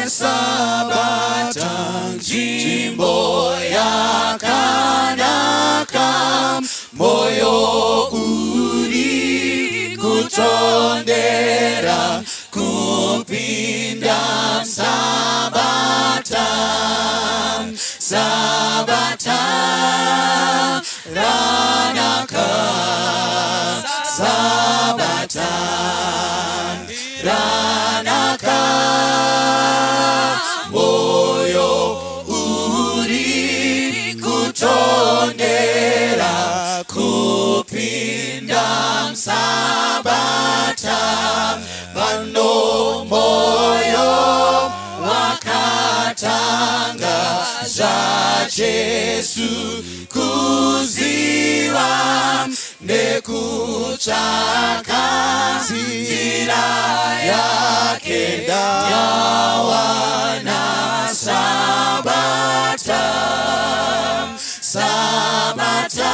Sabata nzvimbo yakanaka, moyo uri kutondera kupinda Sabata. Sabata ranaka, Sabata ranaka, moyo uri kutondera kupinda Sabata. Pano moyo wakatanga zvaJesu kuziva nekutsvaka nzira yake, yawana Sabata. Sabata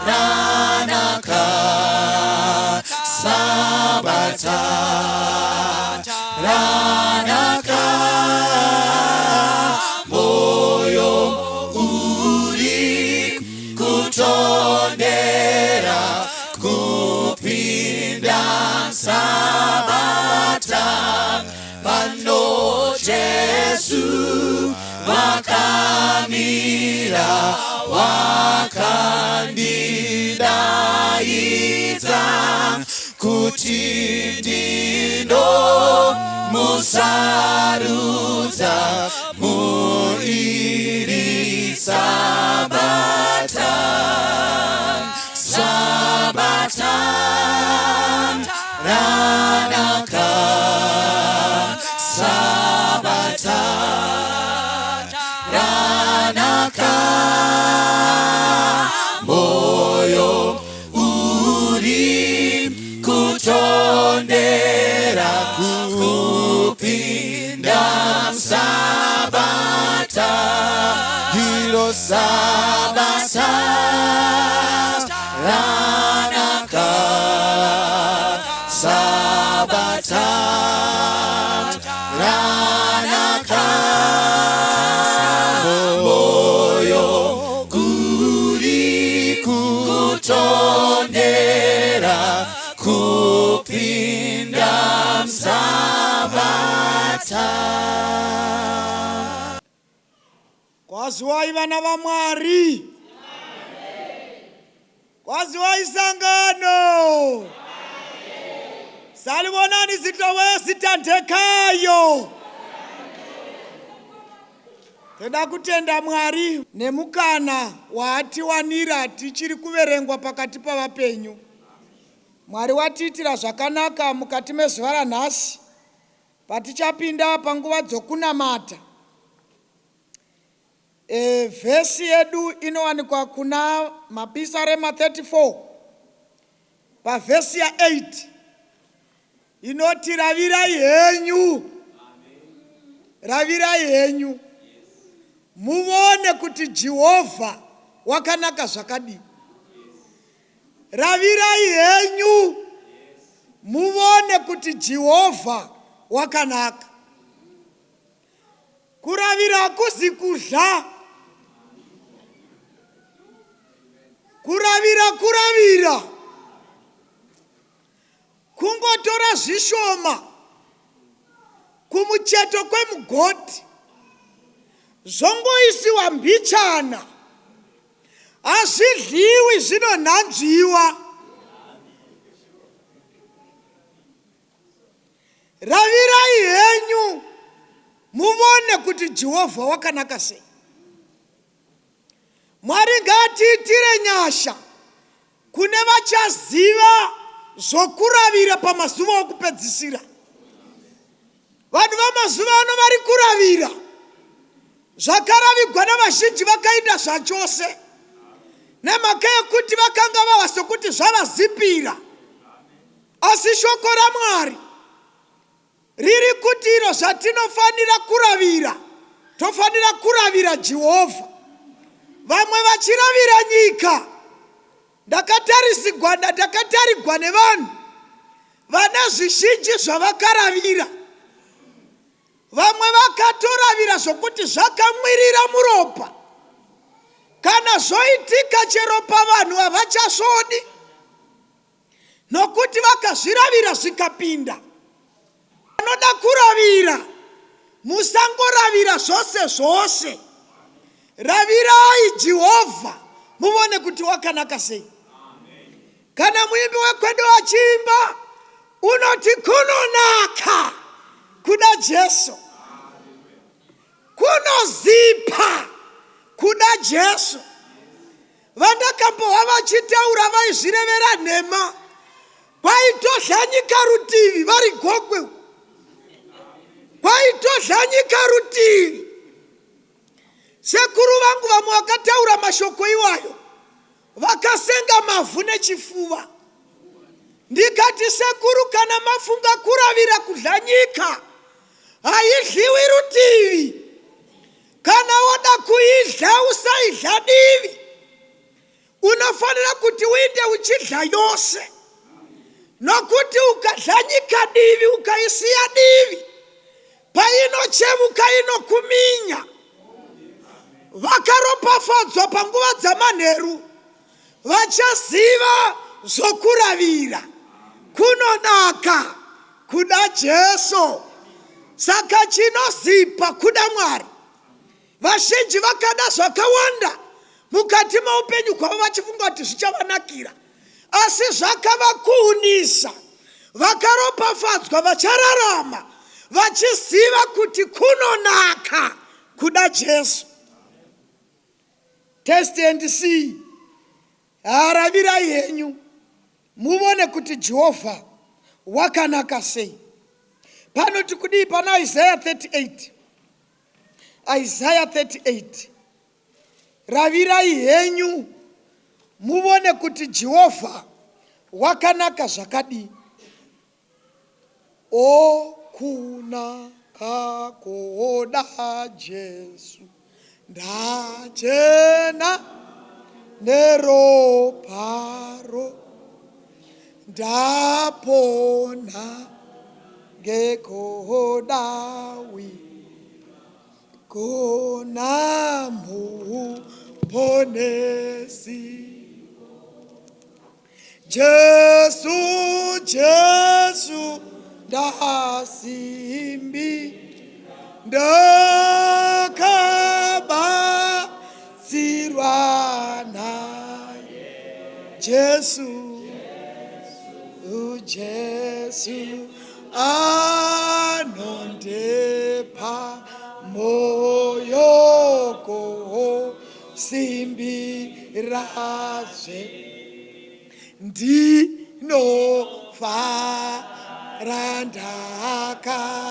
ranaka, Sabata ranaka, moyo uri kutondera kupinda Sabata. Pano Jesu wakamira wakandidaidza kuti ndinomusarudza muiri Sabata. Sabata ranaka, Sabata ranaka, moyo uri kutondera kupinda Sabata. Hiro Sabata ranaka, Sabata ranaka, moyo uri kutondera kupinda Sabata. Kwaziwai vana vaMwari, kwaziwai sangano, salibonani zitlowe sitandekayo. Toda kutenda Mwari nemukana waatiwanira tichiri kuverengwa pakati pavapenyu. Mwari watiitira zvakanaka mukati mezuva ranhasi patichapinda panguva dzokunamata. Vhesi yedu inowanikwa kuna Mapisarema 34 pavhesi ya8 inoti ravirai henyu, ravirai henyu muone kuti Jehovha wakanaka zvakadii. Ravirai henyu muone kuti Jehovha wakanaka. Kuravira hakuzi kudla, kuravira kuravira, kungotora zvishoma kumucheto kwemugodi zvongoisiwa mbichana, hazvidliwi zvinonhanzviwa. Ravirai henyu muone kuti Jehovha wakanaka sei. Mwari ngatiitire nyasha kune vachaziva zvokuravira pamazuva okupedzisira. Vanhu vamazuva ano vari kuravira zvakaravigwa navazhinji vakaita zvachose nemhaka yekuti vakanga vava sokuti zvavazipira. Asi shoko raMwari riri kuti iro zvatinofanira kuravira, tofanira kuravira Jehovha. Vamwe vachiravira nyika, ndakatarigwa nevanhu vane zvizhinji zvavakaravira. vamwe vakatoravira zvokuti zvakamwirira muropa, kana zvoitika chero pavanhu havachasvodi, nokuti vakazviravira zvikapinda. Vanoda kuravira, musangoravira zvose zvose. Ravirai Jehovha muvone kuti wakanaka sei. Kana muimbi wekwedu achiimba unoti kunonaka kuda Jesu, kunozipa kuda Jesu. Vandakambohwa vachitaura vaizvirevera nhema, kwaitodlanyika rutivi vari gokwe, kwaitodlanyika rutivi. Sekuru vangu vamwe vakataura mashoko iwayo, vakasenga mavhu nechifuva. Ndikati, sekuru, kana mafunga kuravira kudlanyika, haidliwi rutivi. Kana wada kuidla usaidla divi, unofanira kuti uinde uchidla yose. Nokuti ukadlanyika divi ukaisiya divi, painochemuka inokuminya. Vakaropafadzwa panguva dzamanheru vachaziva zvokuravira, kunonaka kuda Jesu. Saka chinozipa kuda Mwari. Vazhinji vakada zvakawanda mukati meupenyu kwavo vachifunga kuti zvichavanakira, asi zvakavakuunisa. Vakaropafadzwa vachararama vachiziva kuti kunonaka kuda Jesu. Test and see. Ravirai henyu muvone kuti Jehovha wakanaka sei. Panoti kudii pana Isaiah 38. Isaiah 38. Ravirai henyu muvone kuti Jehovha wakanaka zvakadii. O kunaka koda Jesu, ndachena neroparo, ndapona ngekodawi, kona muponesi. Jesu, Jesu, ndasimbi ndakabatsirwa naye. Jesu, Jesu anondepa moyo kosimbiraze, ndinofara ndakadzidza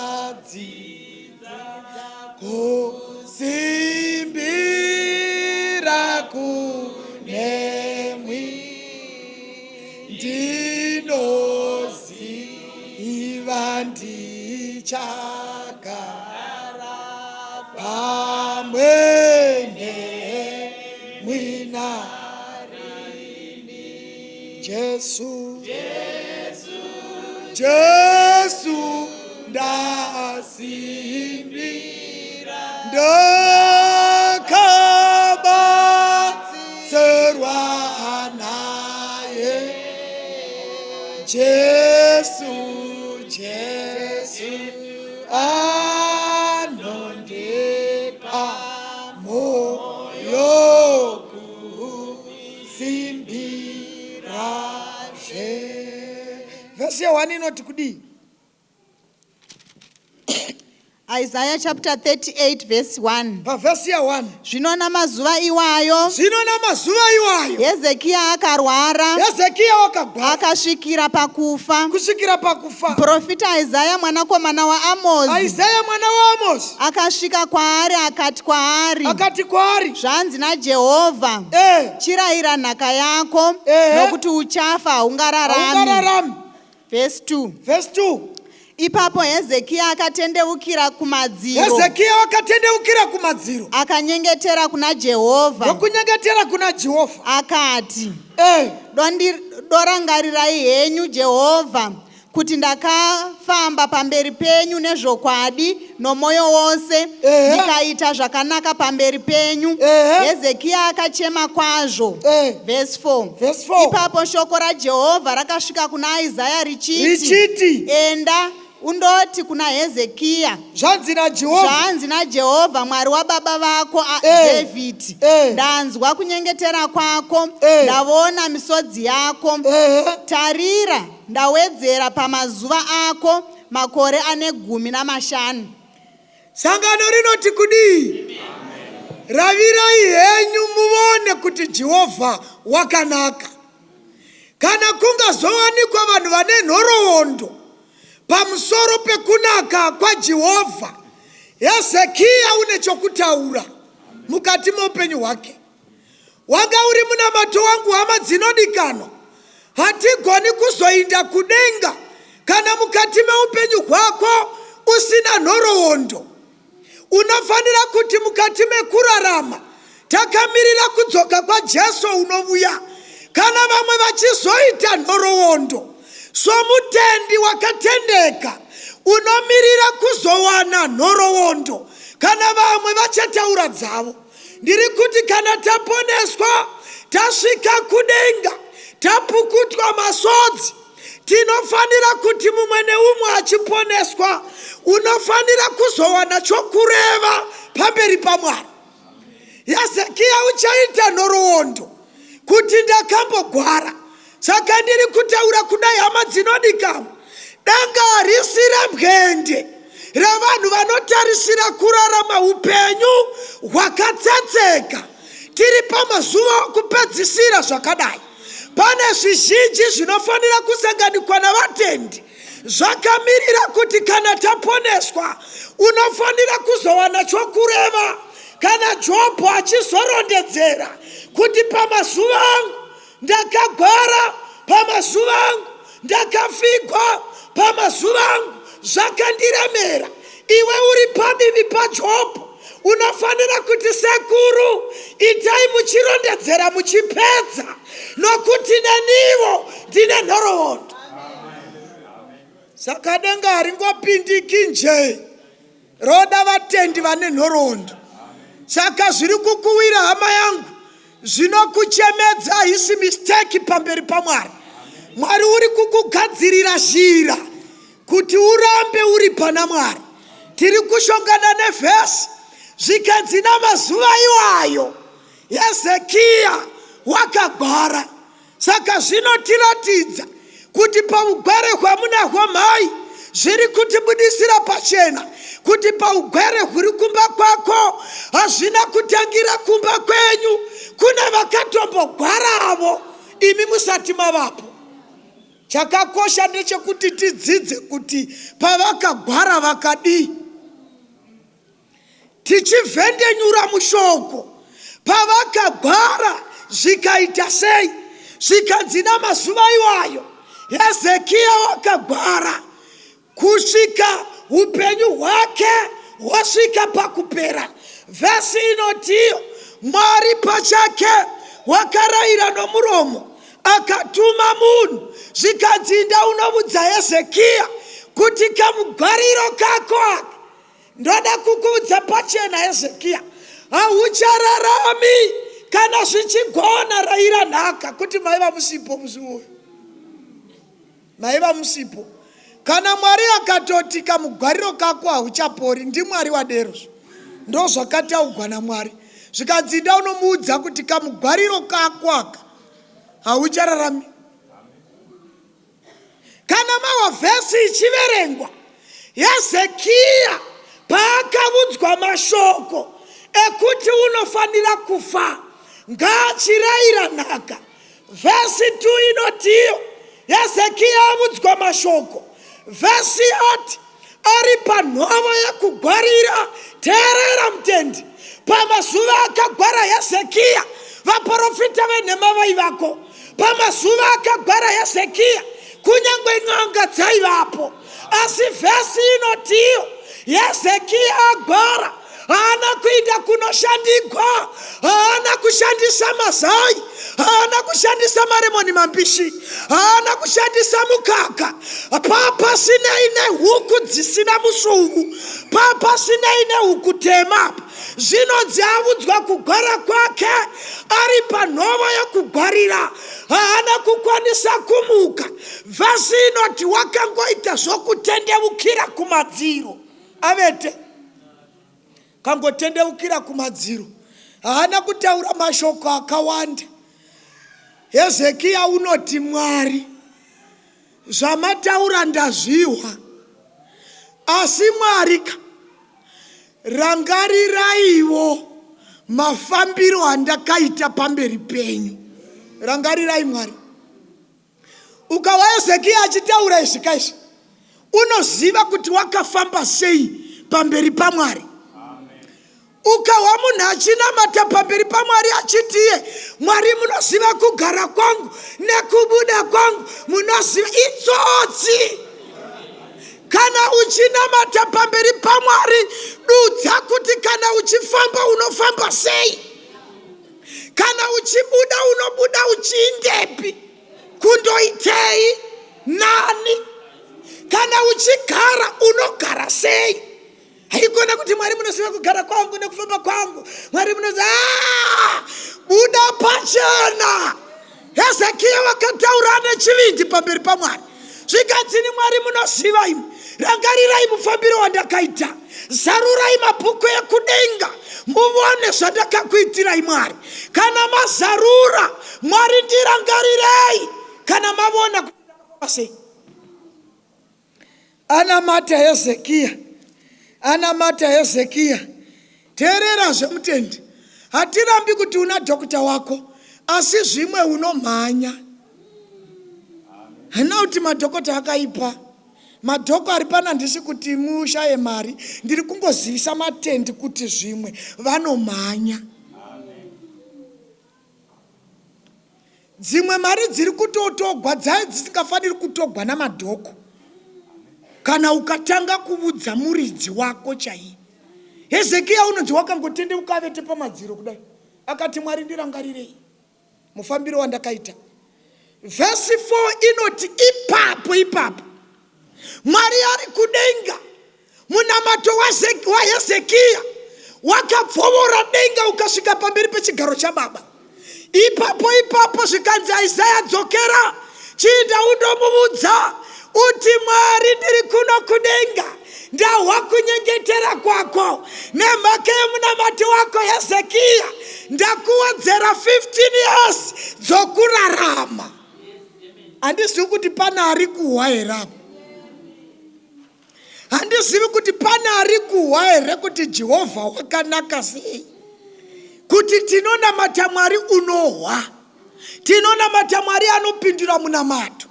kosimbira kunemwi, ndinoziva ndichagara pamwe nemwi narini. Jesu, Jesu ndasimbira ndakabatsirwa naye. Jesu, Jesu anondepa moyo kusimbiraze. Verse 1 inoti kudii? Isaiah chapter 38 verse 1. Verse 1. Zvino namazuva iwayo Hezekia akarwara, Hezekia wakagwa akasvikira pakufa. kusvikira pakufa. Profita Isaiah mwanakomana waAmozi Isaiah mwana waAmozi akasvika kwaari akati kwaari, zvanzi naJehovha, chirayira nhaka yako, nokuti uchafa haungararami. Verse 2. Ipapo Hezekia akatendeukira kumadziro, akanyengetera kuna Jehovha, akati, dorangarirai henyu Jehovha, kuti ndakafamba pamberi penyu nezvokwadi nomwoyo wose, ndikaita zvakanaka pamberi penyu. Hezekia akachema kwazvo. Verse 4. Ipapo shoko raJehovha rakasvika kuna Isaya richiti, enda undoti kuna Hezekia, zvanzi naJehovha Mwari wababa vako Dhavhidhi, ndanzwa kunyengetera kwako, ndavona misodzi yako. Tarira, ndawedzera pamazuva ako makore ane 15. Sangano rinoti kudii? Ravirai henyu muone kuti Jehovha wakanaka. Kana kungazowanikwa vanhu vane nhoroondo pamusoro pekunaka kwaJehovha, Hezekia une chokutaura mukati muupenyu hwake. Wanga uri munamato wangu, hama dzinodikanwa, hatigoni kuzoinda kudenga kana mukati meupenyu hwako usina nhoroondo. Unofanira kuti mukati mekurarama takamirira kudzoka kwaJesu unovuya, kana vamwe vachizoita nhoroondo. Somutendi wakatendeka unomirira kuzowana nhoroondo kana vamwe vachataura dzavo. Ndiri kuti kana taponeswa, tasvika kudenga, tapukutwa masodzi, tinofanira kuti mumwe neumwe achiponeswa unofanira kuzowana chokureva pamberi paMwari. Hezekia uchaita nhoroondo kuti ndakambogwara. Saka ndiri kutaura kudai, hama dzinodikanwa, danga harisira bwende ravanhu vanotarisira kurarama upenyu hwakatsetseka. Tiri pamazuva okupedzisira zvakadai. Pane zvizhinji zvinofanira kusanganikwa navatendi, zvakamirira kuti kana taponeswa unofanira kuzowana chokureva. Kana Jobho achizorondedzera kuti pamazuva angu ndakagwara, pamazuva angu ndakafigwa, pamazuva angu zvakandiremera. Iwe uri padivi paJobho, unofanira kuti sekuru, itai muchirondedzera muchipedza, nokuti neniwo ndine nhoroondo. Saka denga haringopindiki nje, roda vatendi vane nhoroondo. Saka zviri kukuwira hama yangu, zvinokuchemedza haisi mistake pamberi paMwari. Mwari uri kukugadzirira zhira kuti urambe uri pana Mwari. Tiri kushongana nevhesi zvikanzi namazuva iwayo Hezekia wakagwara. Saka zvinotiratidza kuti paugwere hwamunahwo mhai zviri kutibudisira pachena kuti paugwere huri kumba kwako hazvina kutangira kumba kwenyu. Kuna vakatombogwaravo imi musati mavapo. Chakakosha ndechekuti tidzidze kuti pavakagwara vakadii. Tichivhendenyura mushoko, pavakagwara zvikaita sei. Zvikanzi namazuva iwayo Hezekia wakagwara kusvika upenyu hwake hwasvika pakupera. Vhesi inotiyo, Mwari pachake wakarayira nomuromo akatuma munhu. Zvikanzi ndaunoudza Hezekia kuti kamugwariro kako aka, ndoda kukuudza pachena Hezekia, hauchararami kana zvichigona rayira nhaka. Kuti maiva musipo muzuwo, maiva musipo. Kana Mwari akatoti kamugwariro kako hauchapori, ndiMwari waderozvo. Ndo zvakataugwa naMwari. Zvikanzi ndaunomuudza kuti kamugwariro kako aka hauchararami. Kana mawa vhesi ichiverengwa, Hezekia paakaudzwa mashoko ekuti unofanira kufa, ngaachirayira nhaka. Vhesi 2 inotiyo, Hezekia audzwa mashoko. Vhesi ati ari panhova yekugwarira. Teerera mutendi, pamazuva akagwara Hezekia, vaprofita venhema vaivako. Pamazuva akagwara Hezekia, kunyangwe n'anga dzaivapo. Asi vhesi inotiyo, Hezekia agwara haana kuenda kunoshandikwa, haana kushandisa mazai, haana kushandisa maremoni mambishi, haana kushandisa mukaka. Papasine nehuku dzisina musungu, papasine nehuku tema. Zvinonzi avudzwa kugwara kwake ari panhova yokugwarira, haana kukwanisa kumuka. Vhasi inoti wakangoita zvokutendeukira kumadziro. Avete kangotendeukira kumadziro, haana kutaura mashoko akawanda. Hezekia unoti Mwari, zvamataura ndazviwa, asi Mwari rangariraiwo mafambiro andakaita pamberi penyu. Rangarirai Mwari. Ukawa Hezekia achitaura izvi kaizvi, unoziva kuti wakafamba sei pamberi paMwari. Ukawa munhu achinamata pamberi paMwari achitiye, Mwari munoziva kugara kwangu nekubuda kwangu, munoziva itsotsi. Kana uchinamata pamberi paMwari, dudza kuti kana uchifamba unofamba sei, kana uchibuda unobuda uchiindepi, kundoitei, nani, kana uchigara unogara sei. Haikona kuti Mwari munoziva kugara kwangu nekufamba kwangu. Mwari munoziva buda pachena. Hezekia wakataura nechivindi pamberi paMwari. Zvikadzini Mwari munoziva imi, rangarirai mufambiro wandakaita, zarurai mabhuku ekudenga muvone zvandakakuitirai Mwari. Kana mazarura, Mwari ndirangarirei. Kana mavona kuti anamata Hezekia. Teerera zvemutendi, hatirambi kuti una dhokota wako, asi zvimwe unomhanya. Hana kuti madhokota akaipa, madhoko ari pana ndisi kuti mushaye mari, ndiri kungozivisa matendi kuti zvimwe vanomhanya. Dzimwe mari dziri kutotogwa dzai dzisingafaniri kutogwa namadhoko kana ukatanga kuudza muridzi wako chaiye. Hezekia unonzi wakangotendeuka avete pamadziro kudai, akati Mwari ndirangarirei mufambiro wandakaita. Vhesi 4 inoti ipapo Mwari ari kudenga, munamato waHezekia wakapfovora denga ukasvika pamberi pechigaro chababa. Ipapo zvikanzi Isaya dzokera, chienda undomuudza uti Mwari ndiri kuno kudenga, ndahwa kunyengetera kwako nemhaka yemunamato wako Hezekia, ndakuwedzera 15 years dzokurarama. Handizivi kuti pana ari kuhwa here apo. Handizivi kuti pana ari kuhwa here kuti Jehovha wakanaka sei, kuti tinonamata Mwari unohwa, tinonamata Mwari anopindura munamato.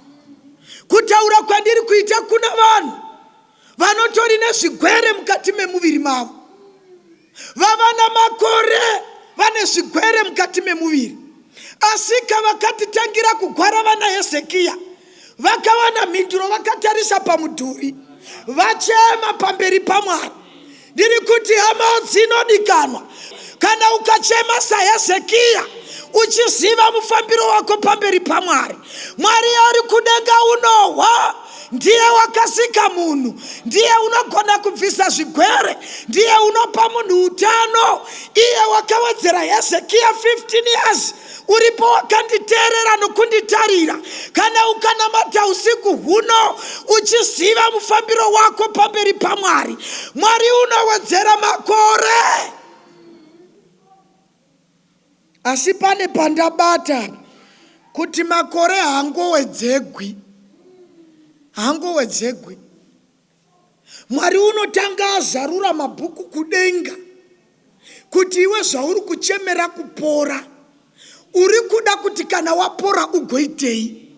Kutaura kwandiri kuita kuna vanhu vanotori nezvigwere mukati memuviri mavo, vavana makore vane zvigwere mukati memuviri. Asi kavakatitangira kugwara vana Hezekia, vakawana mhinduro, vakatarisa pamudhuri, vachema pamberi paMwari. Ndiri kuti hama dzinodikanwa, kana ukachema saHezekia uchiziva mufambiro wako pamberi paMwari, Mwari ari kudenga unohwa, ndiye wakasika munhu, ndiye unogona kubvisa zvigwere, ndiye unopa munhu utano. Iye wakawedzera Hezekia 15 years. Uripo wakanditeerera nokunditarira. Kana ukanamata usiku huno uchiziva mufambiro wako pamberi paMwari, Mwari unowedzera makore. Asi pane pandabata kuti makore hangowedzegwi. Mwari unotanga azarura mabhuku kudenga kuti iwe zvauri kuchemera kupora, uri kuda kuti kana wapora ugoitei.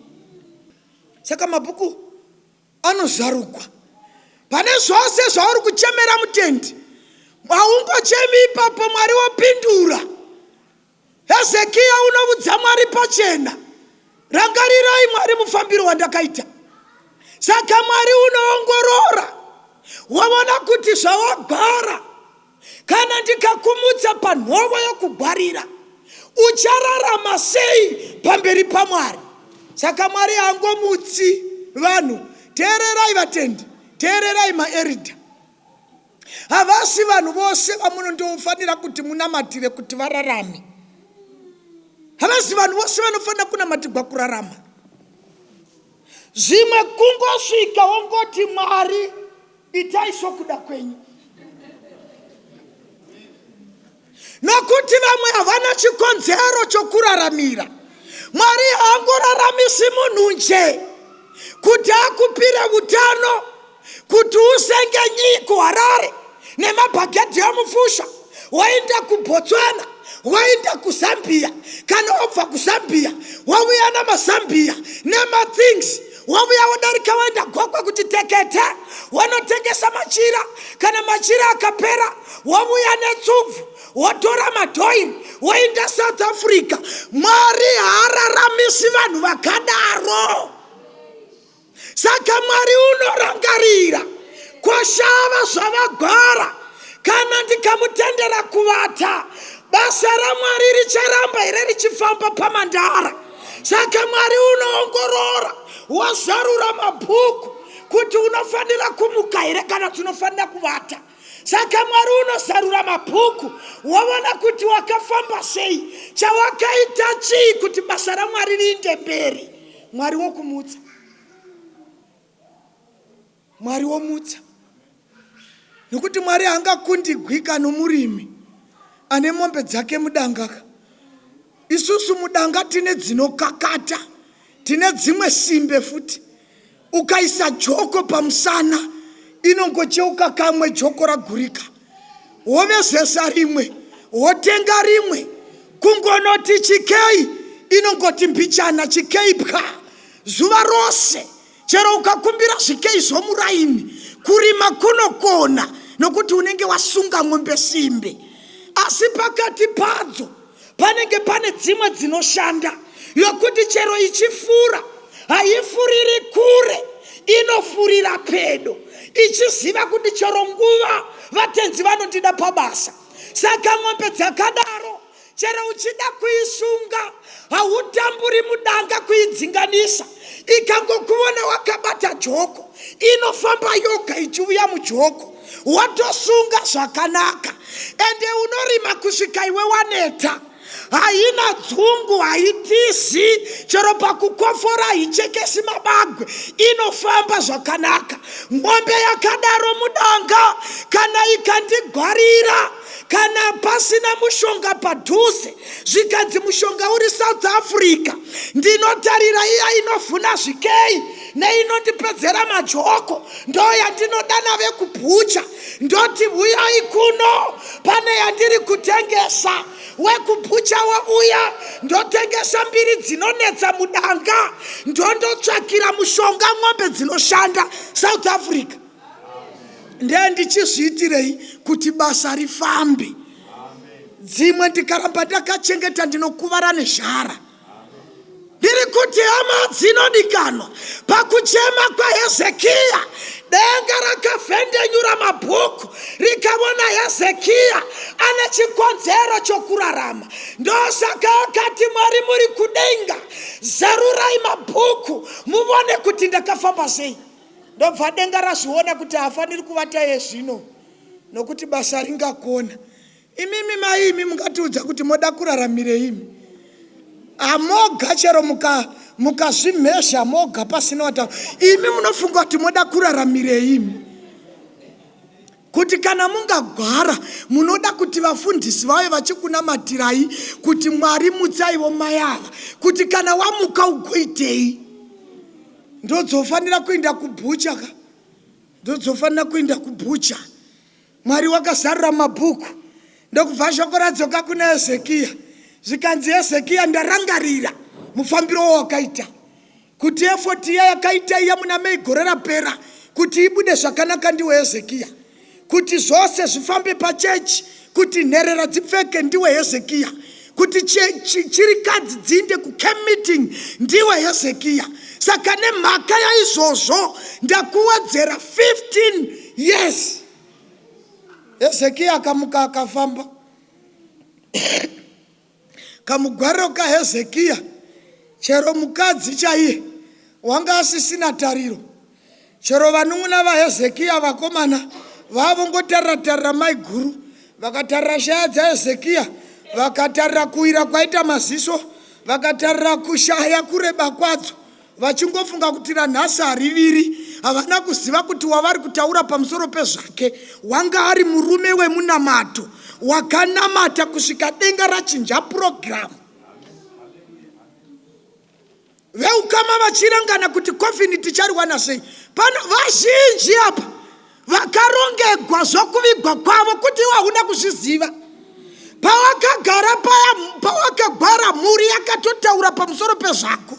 Saka mabhuku anozarugwa. Pane zvose zvauri kuchemera mutendi, haungochemi ipapo, Mwari wopindura. Hezekia unoudza Mwari pachena, rangarirai Mwari mufambiro wandakaita. Saka Mwari unoongorora, waona kuti zvawagara kana ndikakumutsa panhoo yokugwarira, uchararama sei pamberi paMwari? Saka Mwari haangomutsi vanhu. Teererai vatendi, teererai maerida. Havasi vanhu vose vamunondofanira kuti munamatire kuti vararame. Havasi vanhu vose vanofanira kunamatirwa kurarama. Zvimwe kungosvika wongoti Mwari itai sokuda kwenyu. Nokuti vamwe havana chikonzero chokuraramira. Mwari haangoraramisi munhu nje kuti akupire utano, kuti usenge nyiko Harare nemabhagedhi emufusha, waenda kuBotswana, waenda kuZambia, kana wabva kuZambia wauya namazambia nemathings, wauya wadarika waenda Gokwe kuti Tekete wanotengesa machira, kana machira akapera wauya netsubvu watora madhoiri waenda South Africa. Mwari haararamisi vanhu vakadaro. Saka Mwari unorangarira kwashava zvavagara. Kana ndikamutendera kuvata, basa raMwari richaramba here richifamba paMandara. Saka Mwari unoongorora, wazarura mabhuku kuti unofanira kumuka here kana tunofanira kuvata. Saka Mwari unozarura mabhuku, waona kuti wakafamba sei, chawakaita chii kuti basa raMwari riinde mberi. Mwari wokumutsa, Mwari womutsa. Nokuti Mwari haangakundigwika nomurimi ane mombe dzake mudanga. Isusu mudanga tine dzinokakata, tine dzimwe simbe futi. Ukaisa joko pamusana, inongocheuka kamwe joko ragurika. Wovezesa rimwe, wotenga rimwe, kungonoti chikei, inongoti mbichana chikei pka. Zuva rose, chero ukakumbira zvikei zvomuraini, kurima kunokona, nokuti unenge wasunga ng'ombe simbe. Asi pakati padzo, panenge pane dzimwe dzinoshanda, yokuti chero ichifura, haifuriri kure, inofurira pedo. Ichiziva kuti chero nguva vatenzi vanondida pabasa. Saka ng'ombe dzakadaro, chero uchida kuisunga, hautamburi mudanga kuidzinganisa. Ikangokuona wakabata joko, inofamba yoga ichiuya mujoko. Watosunga zvakanaka. Ende unorima kusvika iwe waneta. Haina dzungu, haitizi, chero pakukofora haichekesi mabagwe, inofamba zvakanaka. Ng'ombe yakadaro mudanga, kana ikandigwarira, kana pasina mushonga padhuze, zvikanzi mushonga uri South Africa, ndinotarira iya inovhuna zvikei neinondipedzera majoko, ndo yandinodana vekubhucha, ndoti uyai kuno, pane yandiri kutengesa. Wekubhucha wauya, ndotengesa mbiri dzinonetsa mudanga, ndondotsvakira mushonga ng'ombe dzinoshanda South Africa. Ndiye ndichizviitirei kuti basa rifambe. Dzimwe ndikaramba ndakachengeta ndinokuvara nezhara. Ndiri kuti hama dzinodikanwa, pakuchema kwaHezekia, denga rakavhendenyura mabhuku, rikaona Hezekia ane chikonzero chokurarama. Ndosaka akati Mwari muri kudenga, zarurai mabhuku, muvone kuti ndakafamba sei. Ndobva denga razviona kuti hafaniri kuvata yezvino, nokuti basa ringakona. Imimi maimi mungatiudza kuti moda kuraramire imi. Amoga chero mukazvimhezha moga pasina wataura. Imi munofunga kuti moda kuraramire imi. Kuti kana mungagwara, munoda kuti vafundisi vave vachikunamatirai kuti Mwari mutsaiwo mayava. Kuti kana wamuka ugoitei. Ndodzofanira kuenda kubhucha ka. Ndodzofanira kuenda kubhucha. Mwari wakazarura mabhuku. Ndokubva shoko radzoka kuna Hezekia. Zvikanzi Hezekia ndarangarira mufambiro wakaita. Kuti effort yakaita iya muna Mei gore rapera, kuti ibude zvakanaka ndiwe Hezekia. Kuti zvose zvifambe pachechi, kuti nherera dzipfeke ndiwe Hezekia. Kuti chirikadzi dziinde kucamp meeting ndiwe Hezekia. Saka nemhaka yaizvozvo ndakuwedzera 15 years. Hezekia akamuka akafamba. Kamugwariro kaHezekia, chero mukadzi chaiye wanga asisina tariro, chero vanun'una vaHezekia vakomana vavongotarira mai guru, vakatarira shaya dzaHezekia, vakatarira kuira kwaita maziso, vakatarira kushaya kureba kwadzo, vachingofunga kuti ranhasi hariviri. Havana kuziva kuti wavari kutaura pamusoro pezvake wanga ari murume wemunamato wakanamata kusvika denga rachinja purogiramu. Veukama vachirangana kuti kofini tichariwana sei. Pano vazhinji apa vakarongegwa zvokuvigwa kwavo kuti wahuna kuzviziva. Pawakagara paya, pawakagwara mhuri yakatotaura pamusoro pezvako,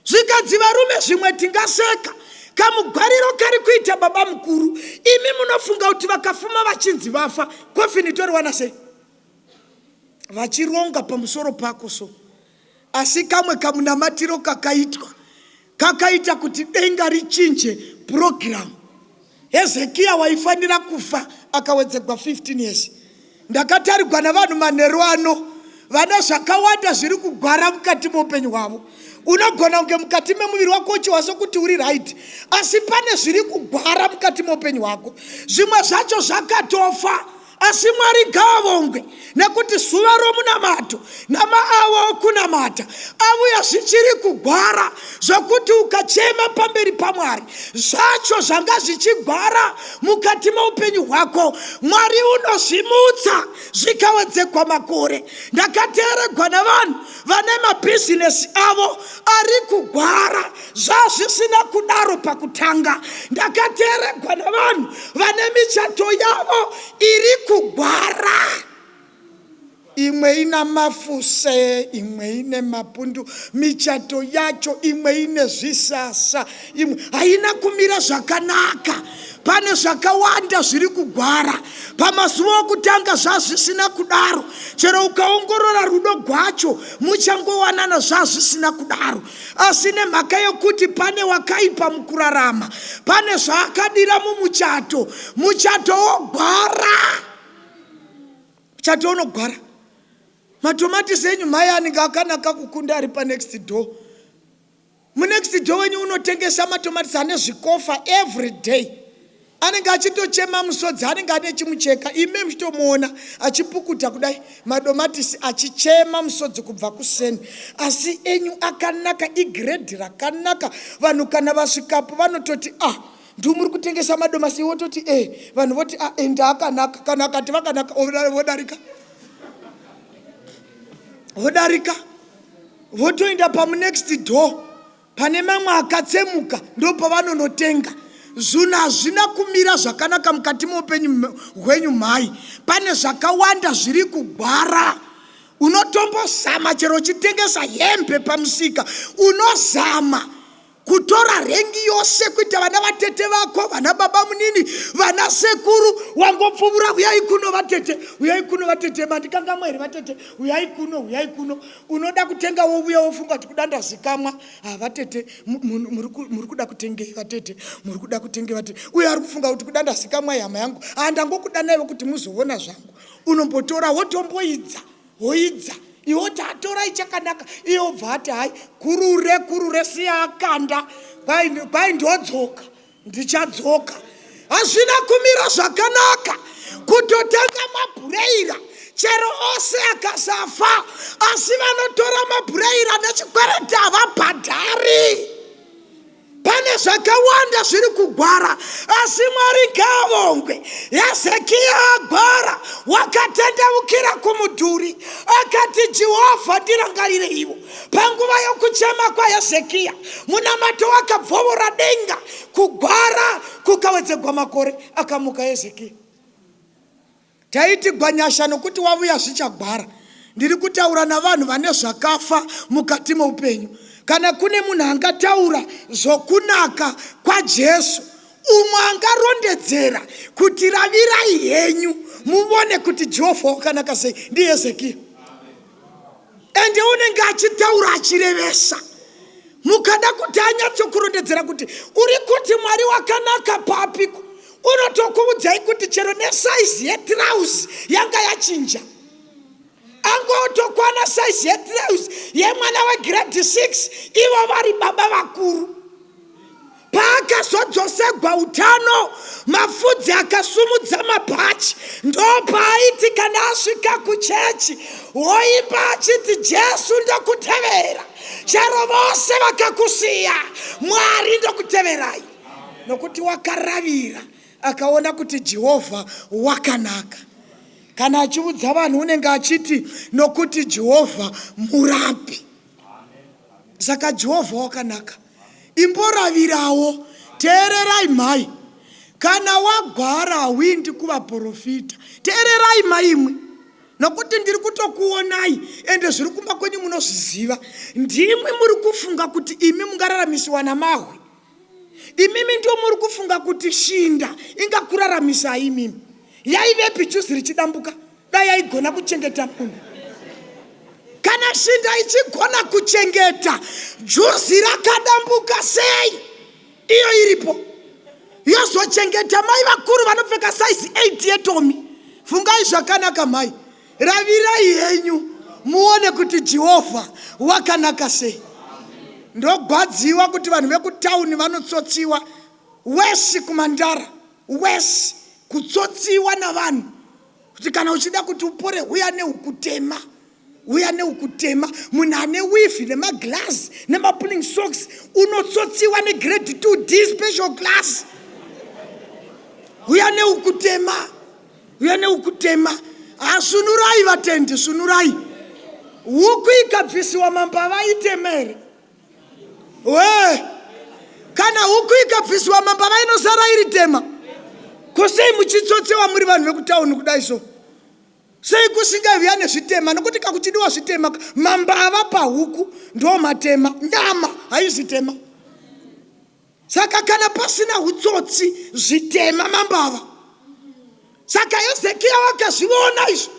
zvikanzi varume zvimwe tingaseka, kamugwariro kari kuita baba mukuru, imi munofunga kuti vakafuma vachinzi vafa, kofini toriwana sei? Vachironga pamusoro pako so. Asi kamwe kamunamatiro kakaita kuti denga richinje program. Hezekia waifanira kufa akawedzegwa 15 years. Ndakatarigwa navanhu manheru ano vana zvakawanda zviri kugwara mukati muupenyu hwavo. Unogona kunge mukati memuviri wako uchiwaso kuti uri right, asi pane zviri kugwara mukati muupenyu hwako. Zvimwe zvacho zvakatofa, asi Mwari ngavongwe nekuti zuva romunamato namaavo okunamata avuya zvichiri kugwara, zvokuti ukachema pamberi paMwari zvacho zvanga zvichigwara mukati meupenyu hwako, Mwari unozvimutsa zvikawedzekwa makore. Ndakateeregwa navanhu vane mabhizinesi avo ari kugwara zvazvisina kudaro pakutanga. Ndakateeregwa navanhu vane michato yavo iri kugwara, imwe ina mafuse, imwe ine mapundu michato yacho, imwe ine zvisasa, imwe haina kumira zvakanaka. Pane zvakawanda zviri kugwara pamazuva okutanga zvazvisina kudaro, chero ukaongorora rudo rwacho muchangowanana zvazvisina kudaro. Asi nemhaka yokuti pane wakaipa mukurarama, pane zvaakadira mumuchato, muchato wogwara, muchato unogwara. Matomatisi enyu mai anenge akanaka kukunda ari panext door. Munext door wenyu unotengesa matomatisi ane zvikofa every day. Anenge achitochema musodzi, anenge ane chimucheka, ime muchitomuona achipukuta kudai madomatisi achichema musodzi kubva kuseni. Asi enyu akanaka, igrade rakanaka. Vanhu kana vasvikapo vanototi ndumuri kutengesa madomasi, wototi vanhu voti enda akanaka. Kana akati vakanaka vodarika votoenda pamunext door pane mamwe akatsemuka, ndo pavanonotenga. Zvinhu hazvina kumira zvakanaka mukati muupenyu hwenyu mai. Pane zvakawanda zviri kugwara. Unotombozama chero uchitengesa hembe pamusika, unozama kutora rengi yose kuita vana vatete vako, vana baba munini, vana sekuru, wangopfumura uyai kuno vatete, uyai kuno vatete, mandikanga mweri vatete, uyai kuno, uyai kuno. Unoda kutenga wouya wofunga kuti kudanda zikamwa, vatete muri kuda kutenge vatete, muri kuda kutenge vatete. Uya ari kufunga kuti kudanda zikamwa hama yangu, ndangokudana iwe kuti muzoona zvangu. Unombotora wotomboidza, woidza. Iwo tatora ichakanaka, iyo bvati hai kurure siya akanda, kwai ndodzoka, ndichadzoka. Hazvina kumira zvakanaka kutotenga mabhureira, chero ose akasafa, asi vanotora mabhureira nechikwereti havabhadhari. Pane zvakawanda zviri kugwara, asi Mwari ngavongwe. Hezekia agwara, wakatendeukira kumudhuri, akati Jehovha ndirangarire ivo. Panguva yokuchema kwaHezekia, munamato wakabvovora denga, kugwara kukawedzegwa makore, akamuka Hezekia. Taiti gwanyasha nokuti wavuya zvichagwara. Ndiri kutaura navanhu vane zvakafa mukati meupenyu. Kana kune munhu angataura zvokunaka kwaJesu, umwe angarondedzera kuti ravirai henyu muvone kuti Jehovha wakanaka sei, ndiHezekia. Ende unenge achitaura achirevesa. Mukada kuti anyatsokurondedzera kuti uri kuti Mwari wakanaka papiko, unotokuudzai kuti chero nesaizi yetirauzi yanga yachinja. Angotokwana saizi yetirauzi yemwana wegrade 6 ivo vari baba vakuru. Paakazodzosegwa utano, mafudzi akasumudza mabhachi, ndopaaiti kana asvika kuchechi woimba achiti Jesu ndokutevera. Chero vose vakakusiya, Mwari ndokuteverai. Nokuti wakaravira akaona kuti Jehovha wakanaka. Kana achiudza vanhu unenge achiti nokuti Jehovha murapi. Saka Jehovha wakanaka. Imboravirawo, teererai mai. Kana wagwara hawindi kuvaprofita, teererai mai imwe. Nokuti ndiri kutokuonai ende zviri kumba kwenyu munozviziva. Ndimwe muri kufunga kuti imi mungararamisiwa namahwe. Imimi ndio muri kufunga kuti shinda ingakuraramisa imimi. Yaive pichuzi richidambuka, dai yaigona kuchengeta munhu. Kana shinda ichigona kuchengeta juzi rakadambuka sei, iyo iripo. Yozochengeta mai vakuru vanopfeka saizi 8 yetomi. Fungai zvakanaka mai. Ravirai henyu muone kuti Jehovha wakanaka sei. Ndogwadziwa kuti vanhu vekutauni vanotsotsiwa. Wesi kumandara, wesi kutsotsiwa navanhu. Kuti kana uchida kuti upore uya neukutema. Uya neukutema, munhu ane wifi nemaglass nemapulling socks unotsotsiwa negrade 2D special class. Uya neukutema, uya neukutema. Sunurai vatendi, sunurai. Huku ikabvisiwa mambava itemere. Kana huku ikabvisiwa mambava inosara iritema. Kusei muchitsotsewa muri vanhu vekutauni kudai so. Sei kusingaviya nezvitema, nokuti kakuchidiwa zvitema mambava pahuku ndo matema, nyama haizitema. Saka kana pasina hutsotsi zvitema mambava. Saka Hezekia wakazviona izvo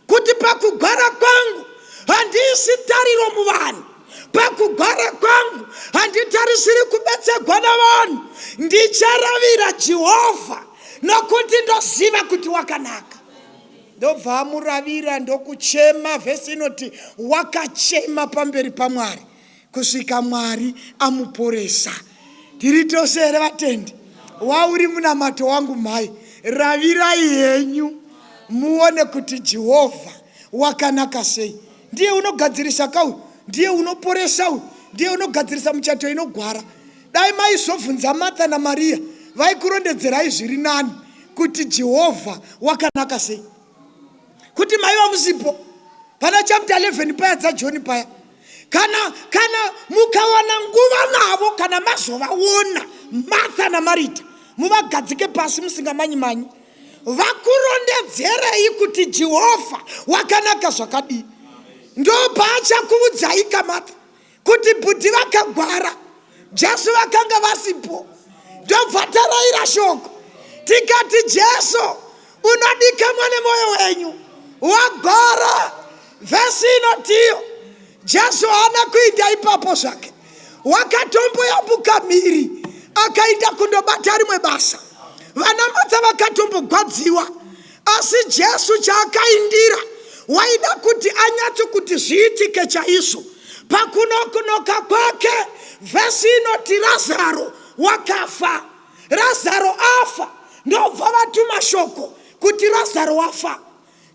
kuti pakugara kwangu handisi tariro muvanhu. Pakugara kwangu handitarisiri kubetserwa navanhu. Ndicharavira Jehovha nokuti ndoziva kuti wakanaka. Ndobva amuravira ndokuchema. Vhesi inoti wakachema pamberi paMwari kusvika Mwari amuporesa. Tiri tose here vatendi. Wauri munamato wangu mai, ravirai henyu muone kuti Jehovha wakanaka sei. Ndiye unogadzirisa kau, ndiye unoporesa u, ndiye unogadzirisa muchato inogwara. Dai maizobvunza Martha naMaria vaikurondedzerai zviri nani kuti Jehovha wakanaka sei. Kuti mai vamusipo pana chapter 11 paya dzaJoni paya. Kana mukawana nguva navo, kana mazovaona Martha naMarita, muvagadzike pasi musingamanyi-manyi. Vakurondedzerei kuti Jehovha wakanaka zvakadii. Ndopachakuudzai Martha kuti bhudhi vakagwara, Jesu vakanga vasipo. Ndobva taraira shoko tikati Jesu unodikamwa nemoyo wenyu wagwara. Vhesi inotiyo Jesu haana kuita ipapo zvake, wakatomboyambuka mhiri akaenda kundobata rimwe basa. Vana Martha vakatombogwadziwa, asi Jesu chaakaindira waida kuti anyatso kuti zviitike chaizvo. Pakunokunoka kwake, vhesi inoti Lazaro wakafa. Lazaro afa, ndobva vatuma shoko kuti Lazaro wafa.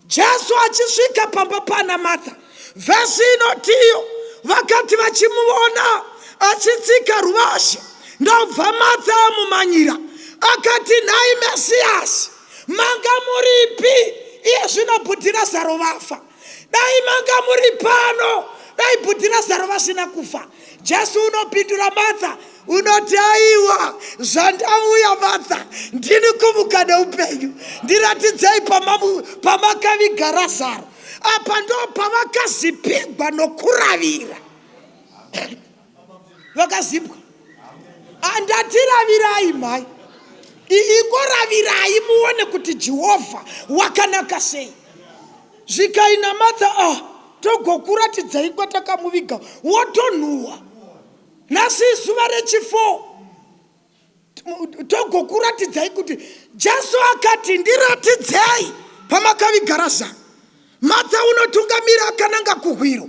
Jesu achisvika pamba pana Martha, vhesi inotiyo vakati vachimuona achitsika ruvazhe, ndobva Martha amumanyira akati, nhai Mesiyasi, manga muripi? Iye zvino bhudhi Lazaro vafa. Dai manga muri pano, dai bhudhi Lazaro vasina kufa. Jesu unopindura Martha unoti, aiwa zvandauya Martha, ndini kumuka neupenyu, ndiratidzei pamakaviga Lazaro. Apa ndo pavakazipigwa nokuravira. Vakazipwa. Andatilavirai mai. Ingoravirai muone kuti Jehovha wakanaka sei. Zvikaina Martha, togokuratidzai kwatakamuviga wotonhuwa. Nasi zuva rechi4 togokuratidzai kuti Jesu akati ndiratidzei pamakavigara zano. Martha unotungamira akananga kuhwiro.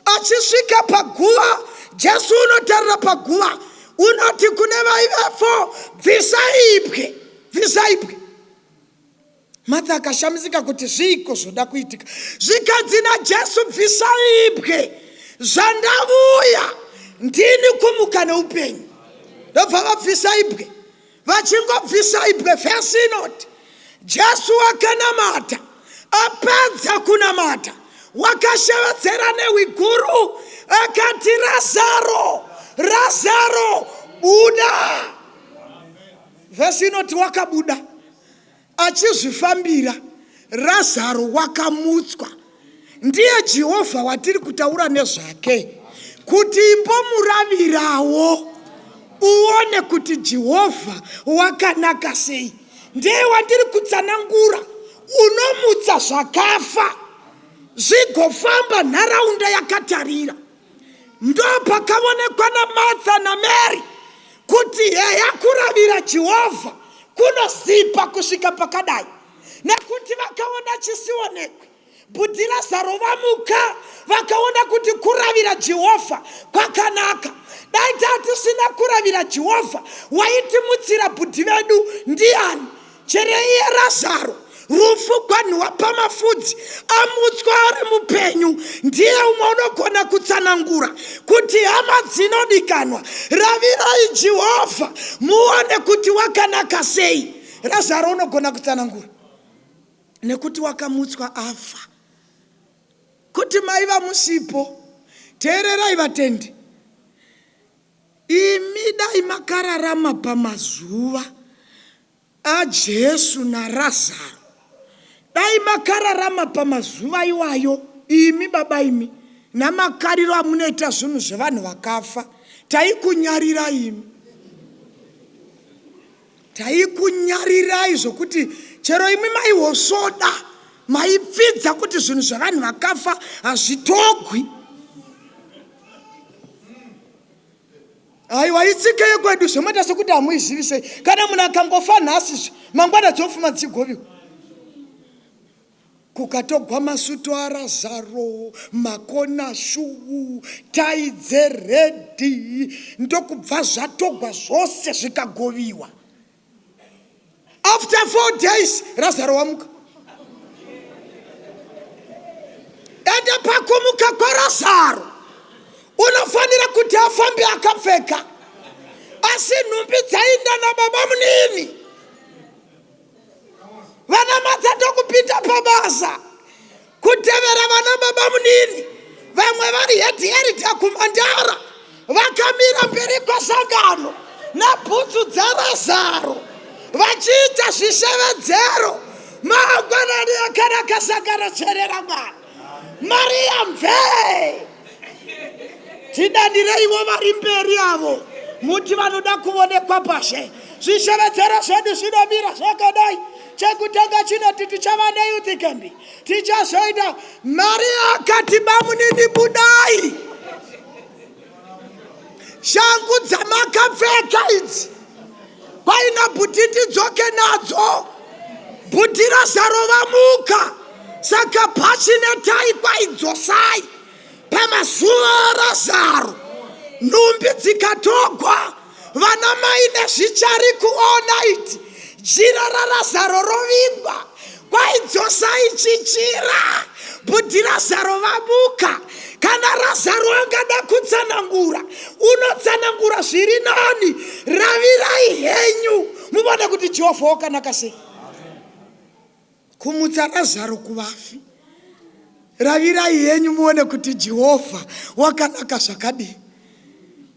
Achisvika paguva, Jesu unotarira paguva. Unoti kune vaivefo, bvisaibwe. Martha akashamisika kuti zviko zvoda kuitika. Zvikanzi naJesu bvisaibwe. Zvandavuya ndini kumuka neupenyu. Ndobva vabvisaibwe. Vachingobvisaibwe, vhesi inoti Jesu akanamata. Apedza kunamata, wakashevedzera nehwi guru, akati Razaro, buda. Vhesi inoti wakabuda. Achizvifambira, Razaro wakamutswa. Ndiye Jehovha watiri kutaura nezvake, kuti imbomuravirawo uone kuti Jehovha wakanaka sei. Ndiye watiri kutsanangura. Unomutsa zvakafa zvigofamba nharaunda yakatarira. Ndo pakaonekwa naMartha naMary kuti heya kuravira Jehovha kunozipa kusvika pakadai, nekuti vakaona chisionekwe. Bhudhi Razaro vamuka, vakaona kuti kuravira Jehovha kwakanaka. Dai tatisina kuravira Jehovha, waitimutsira bhudhi vedu ndiani? Chero iye Razaro, rufu kwanhuwa pamafudzi, amutswa ari mupenyu. Ndiye umwe unogona kutsanangura kuti hama dzinodikanwa, ravirai Jehovha muone kuti wakanaka sei. Razaro unogona kutsanangura nekuti wakamutswa afa. Kuti maiva musipo, teererai vatendi, imi dai makararama pamazuva aJesu naRazaro, dai makararama pamazuva iwayo, imi baba imi namakariro amunoita zvinhu zvevanhu vakafa, taikunyarirai imi. Taikunyarirai zvokuti chero imi maihosoda, maipfidza kuti zvinhu zvevanhu vakafa hazvitogwi. Aiwa, itsike yekwedu zvomoita sekuti hamuizivise. Kana munhu akangofa nhasi, mangwana dzofuma dzigoviwa. Kukatogwa masuto aRazaro, makona shuu, tai dzeredhi, ndokubva zvatogwa zvose zvikagoviwa. After 4 days, Razaro wamuka. Ende pakumuka kwa Razaro, unofanira kuti afambe akapfeka, asi nhumbi dzainda nababa munini. Vana madzato kupinda pabasa, kutevera vana baba munini. Vamwe vari hedhierita kuMandara, vakamira mberi kwasangano nabhutsu dzaRazaro, vachiita zvishevedzero. Mangwanani akanaka sangano cherera mwana. Maria mve. Tidadireivo vari mberi avo, muti vanoda kuonekwa pashe. Zvishevedzero zvedu zvinomira zvakadai. Chekutanga chinoti tichava neyouth camp, tichazoita. Maria akati bamunini budai. Shangu dzamakapfeka idzi, paina bhudhi tidzoke nadzo. Bhudhi Razaro vamuka, saka bhachi netai kwaidzosai. Pamazuva aRazaro, nhumbi dzikatogwa, vana mai nezvichari kuona iti jira raRazaro rovingwa, kwaidzosai chichira. Bhudhi Razaro vamuka. Kana Razaro angada kutsanangura, unotsanangura zviri nani. Ravirai henyu muone kuti Jehovha wakanaka sei. Kumutsa Razaro kuvafi, ravirai henyu muone kuti Jehovha wakanaka zvakadii.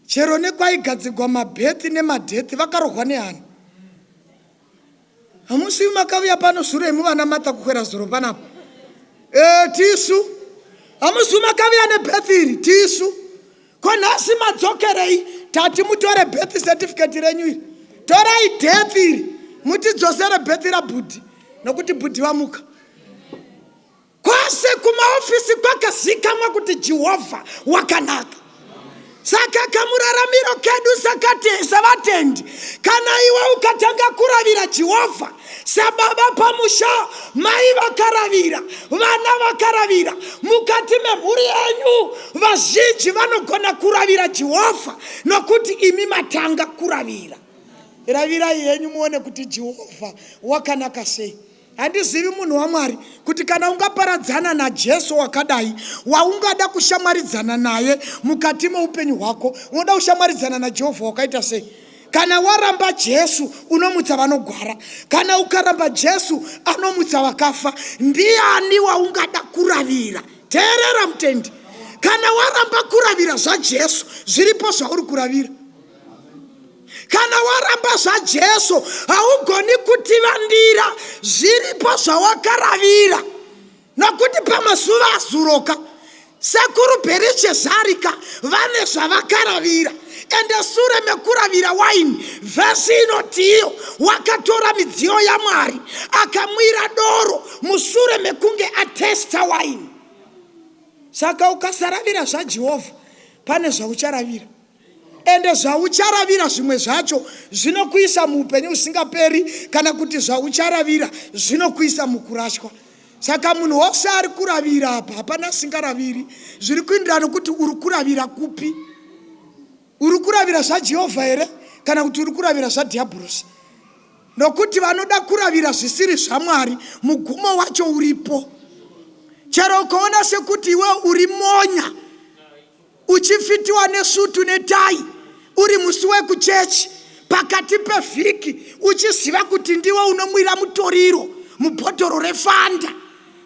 Chero nekwaigadzigwa mabhethi nemadhethi vakarohwa nehana. Hamusi makauya pano shure muvana Martha kukwera zoro panapo. Tisu. Hamusi makauya nebhethi iri tisu. Konhasi madzokerei, tati mutore birth certificate renyu iri. Torai death iri, mutidzosere birth rabhudhi, nokuti bhudhi vamuka. Kwase kumaofisi kwakazikamwa kuti Jehovha wakanaka. Saka kamuraramiro kedu sakati savatendi. Kana iwe ukatanga kuravira Jehovha, sababa pamusha, mai vakaravira, vana vakaravira, mukati memhuri yenyu vazhinji vanogona kuravira Jehovha nokuti imi matanga kuravira. Ravira yenyu muone kuti Jehovha wakanaka sei. Handizivi munhu waMwari kuti kana ungaparadzana naJesu wakadai, waungada kushamwaridzana naye mukati meupenyu hwako, unoda kushamwaridzana naJehovha wakaita sei? Kana waramba Jesu unomutsa vanogwara, kana ukaramba Jesu anomutsa vakafa. Ndiani waungada kuravira? Teerera mutendi, kana waramba kuravira zvaJesu, zviripo zvauri kuravira. Kana waramba zvaJesu haugoni kutivandira, zviripo zvawakaravira. Nokuti pamazuva azuroka sekuru Bherishazarika vane zvavakaravira. Ende sure mekuravira waini, vhesi inoti iyo wakatora midziyo yaMwari akamwira doro musure mekunge atesta waini. Saka ukasaravira zvaJehovha pane zvaucharavira. Ende zvaucharavira zvimwe zvacho zvinokuisa muupenyu usingaperi, kana kuti zvaucharavira zvinokuisa mukurashwa. Saka munhu wose ari kuravira apa hapana singaraviri. Zviri kuindirana kuti uri kuravira kupi? Uri kuravira zvaJehovha here kana kuti uri kuravira zvadhiabhurosi? Nokuti vanoda kuravira zvisiri zvaMwari mugumo wacho uripo. Chero ukaona sekuti iwe uri monya uchifitiwa nesutu netai, uri musi wekuchechi pakati pevhiki uchiziva kuti ndiwe unomwira mutoriro mubhotoro refanda,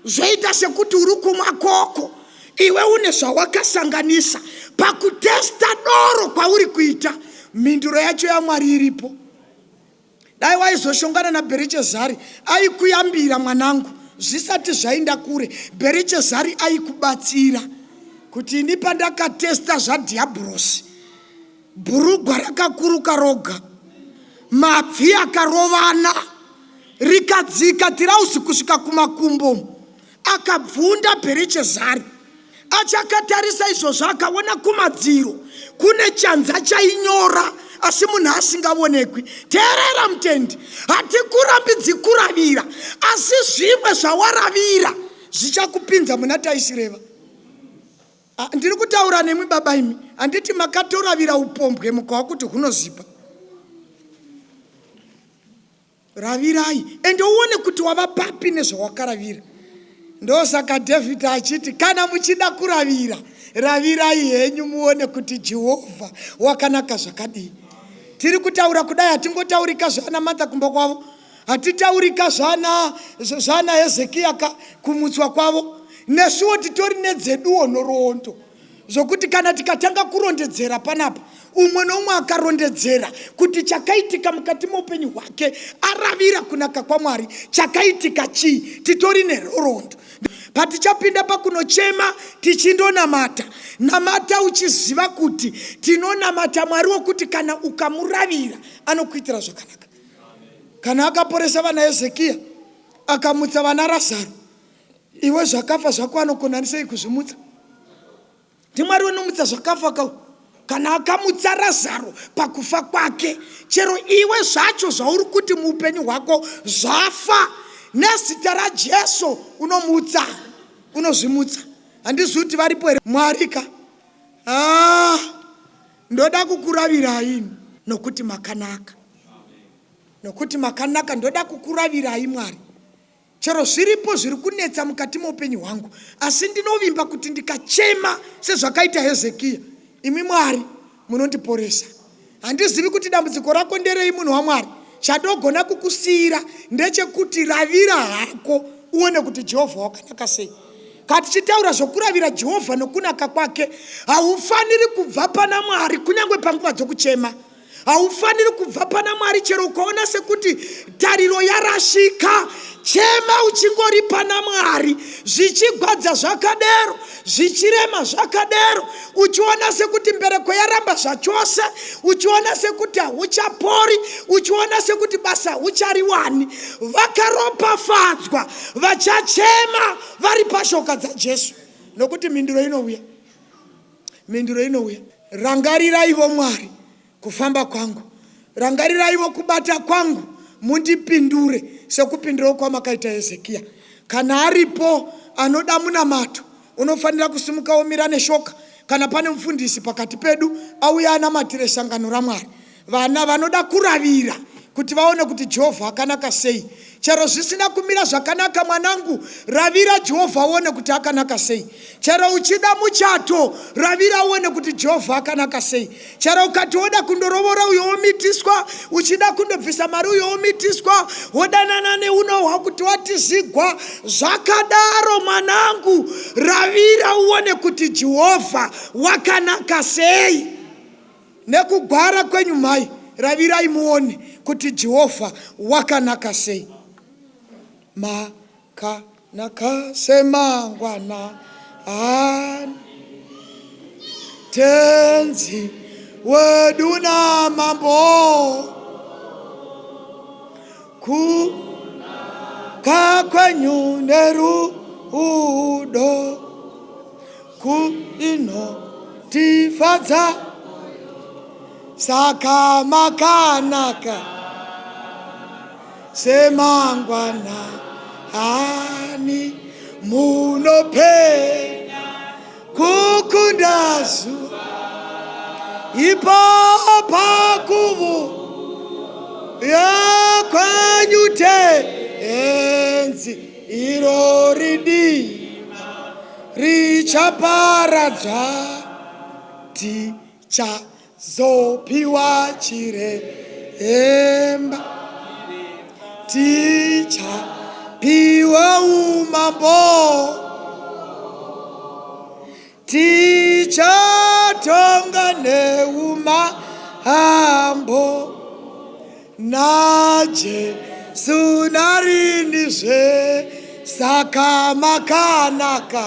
zvoita sekuti uri kumwa koko. Iwe une zvawakasanganisa pakutesta doro kwauri kuita. Mhinduro yacho yaMwari iripo. Dai waizoshongana naBherishazari aikuyambira mwanangu, zvisati zvaenda kure. Bherishazari aikubatsira kuti ini pandakatesta zvadhiabhurosi, bhurugwa rakakuruka roga, mapfi akarovana, rikadzika tirausi kusvika kumakumbo. Akabvunda Bherishazari, achakatarisa izvozvo akaona kumadziro kune chanza chainyora asi munhu asingaonekwi. Teerera mutendi, hatikurambidzi kuravira, asi zvimwe zvawaravira zvichakupinza muna taisireva. Ndiri kutaura nemwi baba imi, handiti makatoravira upombwe mukawa kuti hunozipa. Ravirai ende uone kuti wava papi nezvawakaravira. Ndosaka David achiti kana muchida kuravira, ravirai henyu muone kuti Jehovha wakanaka zvakadii. Tiri kutaura kudai, hatingotaurika zvana Martha kumba kwavo, hatitaurika zvana Hezekia kumutswa kwavo. Nesuwo titori nedzeduwo norondo zvokuti kana tikatanga kurondedzera panapa, umwe noumwe akarondedzera kuti chakaitika mukati meupenyu hwake aravira kunaka kwaMwari, chakaitika chii, titori nerorondo. Patichapinda pakunochema tichindonamata, namata uchiziva kuti tinonamata Mwari wokuti kana ukamuravira anokuitira zvakanaka. Kana akaporesa vana Hezekia akamutsa vana Razaro, iwe zvakafa zvako anokona sei kuzvimutsa? NdiMwari unomutsa zvakafa kau. Kana akamutsa Razaro pakufa kwake, chero iwe zvacho zvauri kuti muupenyu hwako zvafa, nezita raJesu unomutsa, unozvimutsa. Handizvi kuti varipo here Mwarika? Ndoda kukuravirai nokuti makanaka. Nokuti makanaka ndoda kukuravirai Mwari. Chero zviripo zviri kunetsa mukati meupenyu hwangu, asi ndinovimba kuti ndikachema sezvakaita Hezekia, imi Mwari munondiporesa. Handizivi kuti dambudziko rako nderei munhu waMwari. Chadogona kukusiyira ndechekuti ravira hako uone kuti Jehovha wakanaka sei. Kati chitaura zvokuravira Jehovha nokunaka kwake, haufaniri kubva pana Mwari kunyangwe panguva dzokuchema. Haufaniri kubva pana Mwari chero ukaona sekuti tariro yarashika, chema uchingori pana Mwari, zvichigwadza zvakadero, zvichirema zvakadero, uchiona sekuti mbereko yaramba zvachose, uchiona sekuti hauchapori, uchiona sekuti basa huchariwani. Vakaropafadzwa vachachema vari pashoka dzaJesu, nokuti mhinduro inouya. Mhinduro inouya. Rangariraivo Mwari kufamba kwangu, rangariraivo kubata kwangu, mundipindure sekupindura kwamakaita Hezekia. Kana aripo anoda munamato, unofanira kusimuka womira neshoka. Kana pane mufundisi pakati pedu auya anamatire shangano raMwari, vana vanoda kuravira kuti vaone kuti Jehovha akanaka sei. Chero zvisina kumira zvakanaka mwanangu, ravira Jehovha uone kuti akanaka sei. Chero uchida muchato, ravira uone kuti Jehovha akanaka sei. Chero ukati woda kundorovora uyo womitiswa, uchida kundobvisa mari uyo womitiswa, wodanana neunohwa kuti watizigwa, zvakadaro mwanangu, ravira uone kuti Jehovha wakanaka sei. Nekugwara kwenyu mai, ravirai muone kuti Jehovha wakanaka sei. Makanaka semangwana tenzi wedu na mambo kuka kwenyu nerudo kuinotifadza saka makanaka semangwana ani munopenya kukunda zuva ipapa kuvu yakwenyu tenzi iro ridima richaparadza tichazopiwa chiremba tichapiwa umambo tichatonga neumahambo najesu narinizve saka makanaka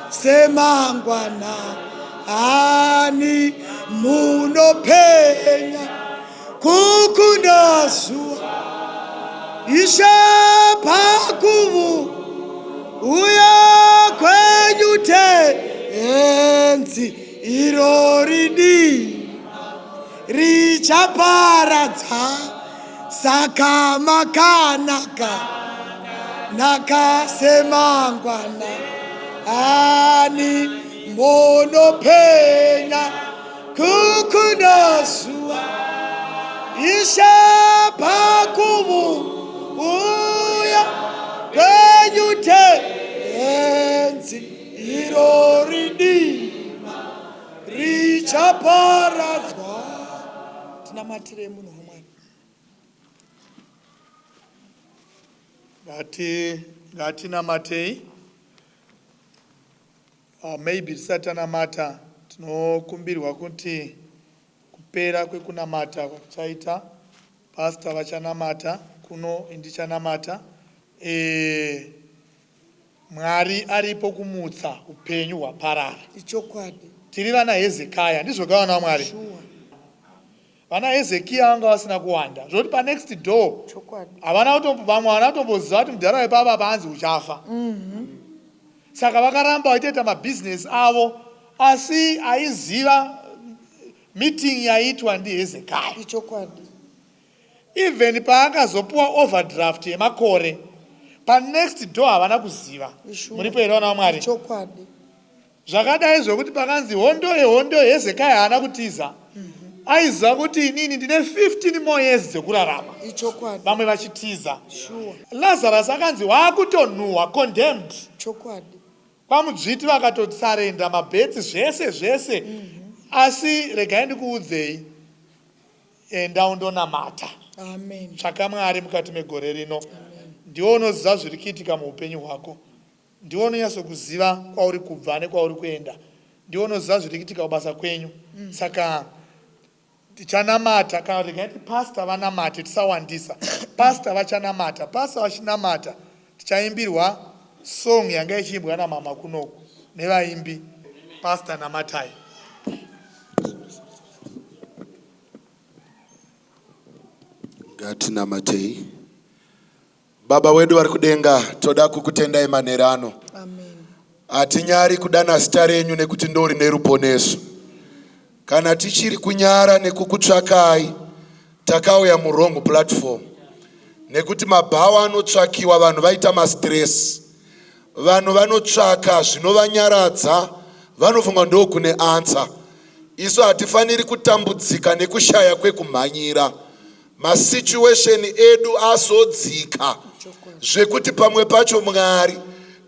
semangwana ani munopenya kukunda zuva ishapakuvu uya kwenyu tenzi iro ridima richaparadza saka makanaka nakasemangwana ani munopenya kukunda zuva ishapakuvu uya kwenyu tenzi iro ridima richaparadzwa. Tinamatire munhu wamwari. Ngatinamatei. Maybe tisatanamata tinokumbirwa kuti kupera kwekunamata kwachaita pastor vachanamata kuno indichanamata Mwari aripo kumutsa upenyu hwaparara. Ichokwadi. Tiri vana Hezekia ndizvo kawana Mwari. Vana Hezekia vanga vasina kuwanda zvoti pa next door havana kutomboziva kuti mudhara wepapa panzi uchafa. Saka vakaramba vachitoita mabusiness avo asi aiziva meeting yaitwa ndiHezekia. Ichokwadi. Even paakazopuwa overdraft yemakore pa next door havana kuziva. Muripo here vana vaMwari. Ichokwadi. Zvakadai zvokuti pakanzi hondo Hezekia haana kutiza. Aiziva kuti inini ndine 15 more years dzekurarama. Ichokwadi. Vamwe vachitiza. Lazarus akanzi waakutonhuhwa condemned. Ichokwadi. Pamudzviti vakatotsarenda mabhedzi zvese. Asi regai ndikuudzei, enda undonamata. Amen. Tsvaka Mwari mukati megore rino. Ndiwo unoziva zviri kuitika muupenyu hwako. Ndiwo unonyatsokuziva kwauri kubva nekwauri kuenda. Ndiwo unoziva zviri kuitika kubasa kwenyu. Saka tichanamata kana regai kuti pastor vanamate tisawandisa. Pastor vachanamata. Pastor vachinamata tichaimbirwa song yanga ichiimbwa namama kunoku nevaimbi. Pastor namatai. Ngatinamatei. Baba wedu vari kudenga, toda kukutendai manerano. Amen. Hatinyari kudana zita renyu nekuti ndori neruponeso. Kana tichiri kunyara nekukutsvakai, takauya muwrong platform. Nekuti mabhawa anotsvakiwa vanhu vaita mastress. Vanhu vanotsvaka zvinovanyaradza, vanofunga ndo kune answer. Isu hatifaniri kutambudzika nekushaya kwekumhanyira. Masituation edu azodzika zvekuti pamwe pacho Mwari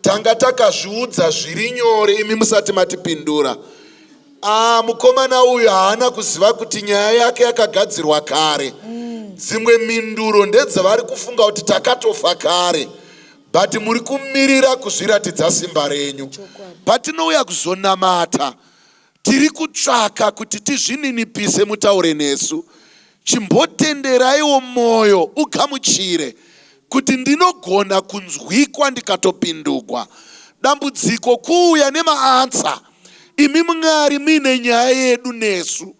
tanga takazviudza zviri nyore imi musati matipindura. Mukomana uyu haana kuziva kuti nyaya yake yakagadzirwa kare. Dzimwe minduro ndedzavari kufunga kuti takatofa kare, but muri kumirira kuzviratidza simba renyu. Patinouya kuzonamata, tiri kutsvaka kuti tizvininipise mutaure nesu. Chimbotenderaiwo mwoyo ugamuchire kuti ndinogona kunzwikwa ndikatopindurwa. Dambudziko kuuya nemaansa, imi Mwari mine nyaya yedu nesu.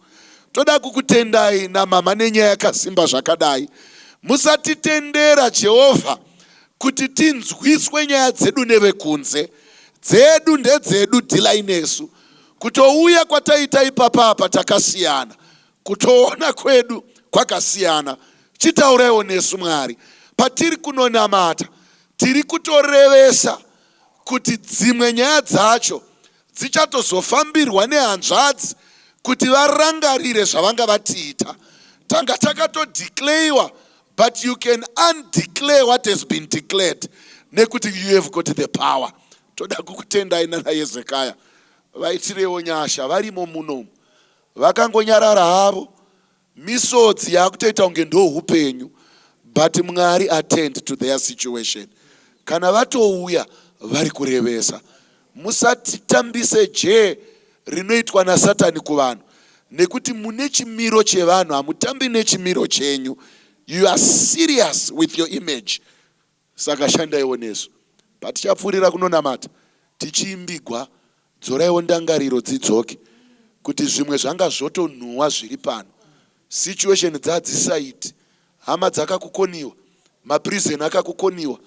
Toda kukutendai namama nenyaya yakasimba zvakadai. Musatitendera Jehovha kuti tinzwiswe nyaya dzedu nevekunze. Dzedu ndedzedu, dhilai nesu. Kutouya kwataita ipapa takasiyana, kutoona kwedu kwakasiyana. Chitauraiwo nesu Mwari. Patiri kunonamata, tiri kutorevesa kuti dzimwe nyaya dzacho dzichatozofambirwa nehanzvadzi kuti varangarire zvavanga vatiita. Tanga takatodeclarewa, but you can undeclare what has been declared. Nekuti you have got the power. Toda kukutendai nana Hezekiah. Vaitirewo nyasha varimo munomu. Vakangonyarara havo. Misodzi yakutoita unge ndo upenyu. But Mwari attend to their situation. Kana vatouya vari kurevesa. Musatitambise je rinoitwa naSatani kuvanhu. Nekuti mune chimiro chevanhu, hamutambi nechimiro chenyu. You are serious with your image. Saka shandaiwo nesu. Patichapfuurira kunonamata, tichiimbigwa, dzoraiwo ndangariro dzidzoke. Kuti zvimwe zvanga zvotonhuwa zviri pano. Situation dzadzisaiti. Hama dzakakukoniwa, maprison akakukoniwa,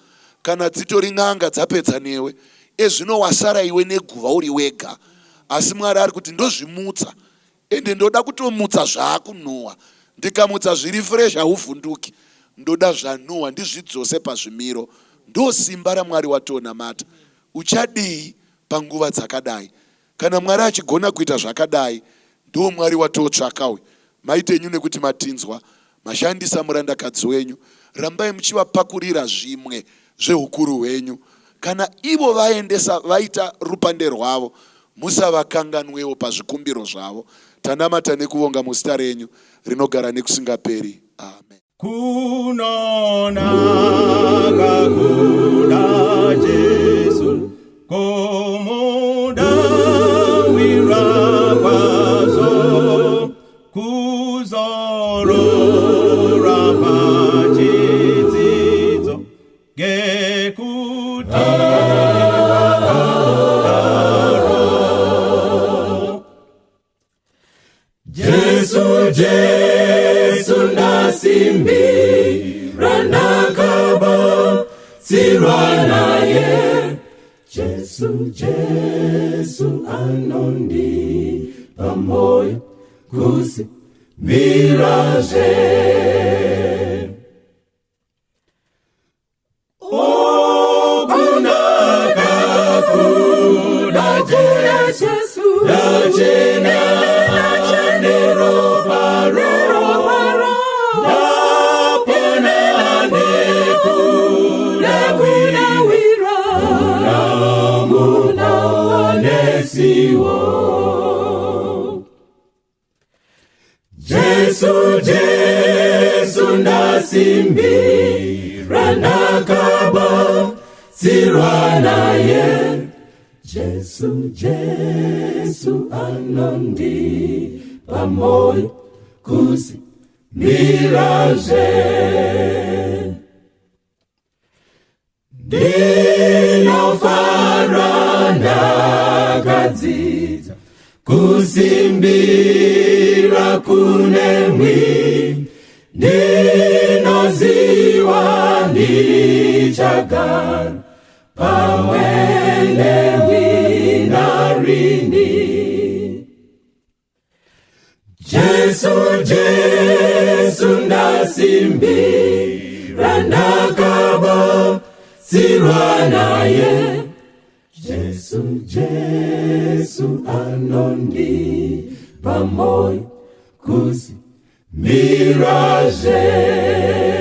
kana dzitori n'anga dzapedza newe, ezvino wasara iwe neguva uri wega. Asi Mwari ari kuti ndozvimutsa, ende ndoda kutomutsa zvaakunhuwa. Ndikamutsa zviri fresh hauvhunduki, ndoda zvanhuwa ndizvidzose pazvimiro. Ndo simba raMwari watonamata. Uchadii panguva dzakadai? Kana Mwari achigona kuita zvakadai, ndo Mwari watotsvakawe. Maitenyu nekuti matinzwa, mashandisa murandakadzi wenyu, rambai muchivapakurira zvimwe zveukuru hwenyu. Kana ivo vaendesa vaita rupande rwavo, musavakanganwewo pazvikumbiro zvavo. Tanamata nekuvonga muzita renyu rinogara nekusingaperi. Amen. Kunonaka kuna Jesu komudawira kwazo kuzorora pachidzidzo ngekutaro. Jesu ndasimbira ndakaba sirwa naye. Jesu anondipa moyo kusimbiraje. Kunaka kuda Jesu dachena neroparo dapona nekunawira muna nesiwo. Jesu ndasimbira ndakaba sirwa naye. Jesu anondipa moyo kusimbiraje. Ndinofara ndakadzidza kusimbira kunemwi. Ndinoziva ndichagara pamwe nemwi. narini. Jesu ndasimbira ndakaba sirwa naye. Jesu anondipa moyo kusimiraje.